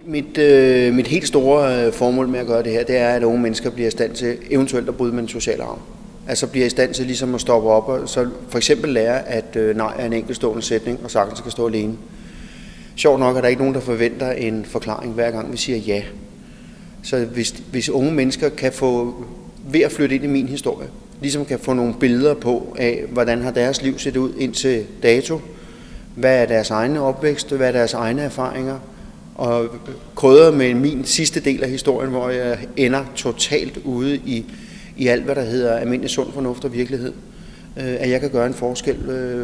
Mit helt store formål med at gøre det her, det er, at unge mennesker bliver i stand til eventuelt at bryde med den sociale arv. Altså bliver i stand til ligesom at stoppe op og så for eksempel lære, at nej er en enkeltstående sætning, og sagtens skal stå alene. Sjovt nok er der ikke nogen, der forventer en forklaring hver gang vi siger ja. Så hvis unge mennesker kan få, ved at flytte ind i min historie, ligesom kan få nogle billeder på af, hvordan har deres liv set ud indtil dato, hvad er deres egne opvækst, hvad er deres egne erfaringer, og krydder med min sidste del af historien, hvor jeg ender totalt ude i alt, hvad der hedder almindelig sund fornuft og virkelighed, at jeg kan gøre en forskel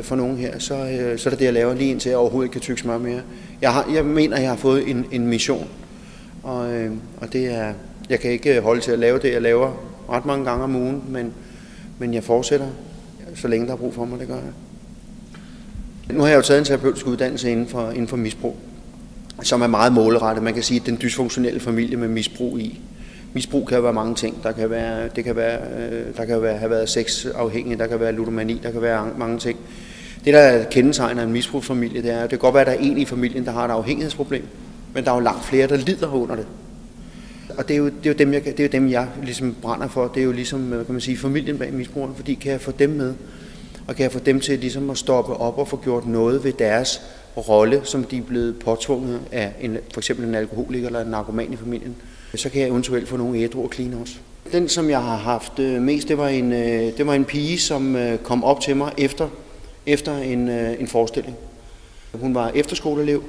for nogen her, så er det det, jeg laver lige indtil jeg overhovedet ikke kan tygge smør mere. Jeg mener, jeg har fået en mission, og det er, jeg kan ikke holde til at lave det, jeg laver ret mange gange om ugen, men jeg fortsætter, så længe der er brug for mig, det gør jeg. Nu har jeg jo taget en terapeutisk uddannelse inden for misbrug, som er meget målrettet. Man kan sige, at den dysfunktionelle familie med misbrug i. Misbrug kan være mange ting. Der kan have været sexafhængig, der kan være ludomani, der kan være mange ting. Det, der kendetegner en misbrugsfamilie, det er, at det kan godt være, at der er en i familien, der har et afhængighedsproblem, men der er jo langt flere, der lider under det. Og det er jo dem, jeg ligesom brænder for. Det er jo ligesom, kan man sige, familien bag misbrugerne, fordi kan jeg få dem med, og kan jeg få dem til ligesom at stoppe op og få gjort noget ved deres rolle, som de er blevet påtvunget af for eksempel en alkoholiker eller en narkoman i familien, så kan jeg eventuelt få nogle ædru og clean også. Den, som jeg har haft mest, det var en pige, som kom op til mig efter en forestilling. Hun var efterskoleelev.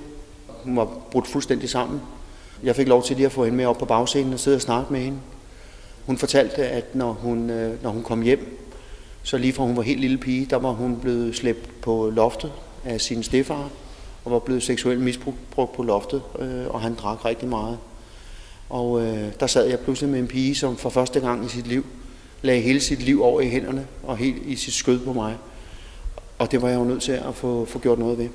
Hun var brudt fuldstændig sammen. Jeg fik lov til lige at få hende med op på bagscenen og sidde og snakke med hende. Hun fortalte, at når hun kom hjem, så lige fra hun var helt lille pige, der var hun blevet slæbt på loftet af sin stedfar, og var blevet seksuelt misbrugt på loftet, og han drak rigtig meget. Og der sad jeg pludselig med en pige, som for første gang i sit liv lagde hele sit liv over i hænderne og helt i sit skød på mig. Og det var jeg jo nødt til at få gjort noget ved.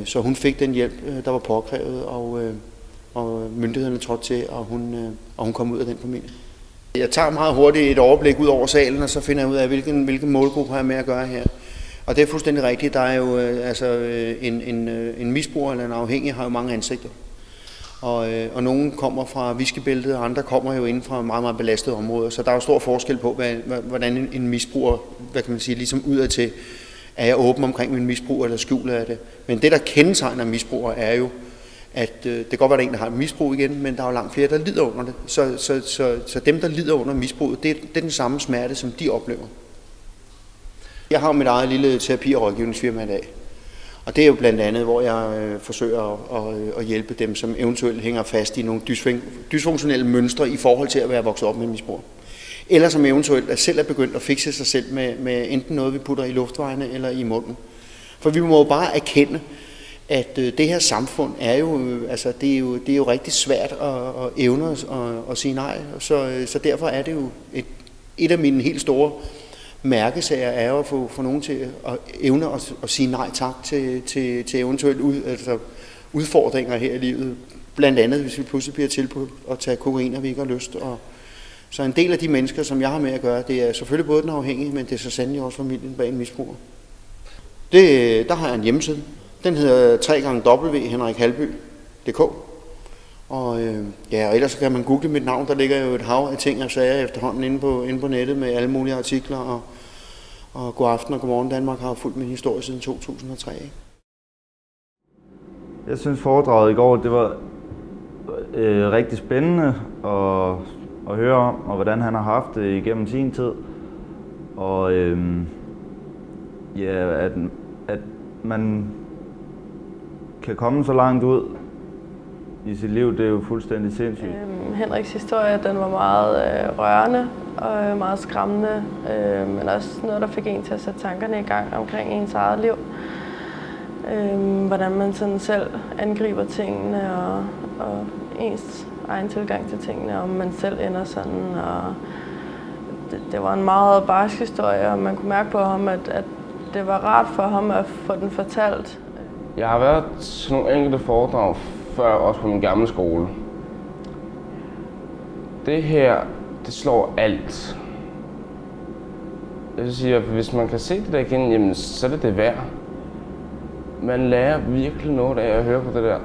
Så hun fik den hjælp, der var påkrævet, og myndighederne trådte til, og hun kom ud af den familie. Jeg tager meget hurtigt et overblik ud over salen, og så finder jeg ud af, hvilken målgruppe har jeg med at gøre her. Og det er fuldstændig rigtigt. Der er jo en misbruger eller en afhængig har jo mange ansigter. Og nogen kommer fra whiskybæltet, og andre kommer jo inden fra meget, meget belastede områder. Så der er jo stor forskel på, hvordan en misbruger, hvad kan man sige, ligesom udadtil, er jeg åben omkring min misbrug, eller skjuler jeg det. Men det, der kendetegner misbrugere, er jo, at det kan godt være, der er en, der har et misbrug igen, men der er jo langt flere, der lider under det. Så dem, der lider under misbruget, det er den samme smerte, som de oplever. Jeg har mit eget lille terapi- og rådgivningsfirma i dag. Og det er jo blandt andet, hvor jeg forsøger at hjælpe dem, som eventuelt hænger fast i nogle dysfunktionelle mønstre i forhold til at være vokset op med misbrug. Eller som eventuelt selv er begyndt at fikse sig selv med enten noget, vi putter i luftvejene eller i munden. For vi må jo bare erkende, at det her samfund er jo, altså det er jo rigtig svært at evne at sige nej. Så derfor er det jo et af mine helt store mærkesager er jo at få nogen til at evne at sige nej tak til eventuelt udfordringer her i livet. Blandt andet, hvis vi pludselig bliver tilbudt at tage kokain, og vi ikke har lyst. Så en del af de mennesker, som jeg har med at gøre, det er selvfølgelig både den afhængige, men det er så sandelig også familien bag en misbruger. Der har jeg en hjemmeside. Den hedder www.henrikhalby.dk. Og ellers kan man google mit navn. Der ligger jo et hav af ting og sager efterhånden inde på nettet med alle mulige artikler. Og God aften og Godmorgen Danmark har fulgt min historie siden 2003. Ikke? Jeg synes foredraget i går, det var rigtig spændende at høre om, og hvordan han har haft det igennem sin tid. Og at man kan komme så langt ud i sit liv, det er jo fuldstændig sindssygt. Henriks historie, den var meget rørende og meget skræmmende, men også noget, der fik en til at sætte tankerne i gang omkring ens eget liv. Hvordan man sådan selv angriber tingene og ens egen tilgang til tingene, om man selv ender sådan. Og det var en meget barsk historie, og man kunne mærke på ham, at det var rart for ham at få den fortalt. Jeg har været til nogle enkelte foredrag før, også på min gamle skole. Det her, det slår alt. Jeg vil sige, at hvis man kan se det der igen, jamen, så er det værd. Man lærer virkelig noget af at høre på det der.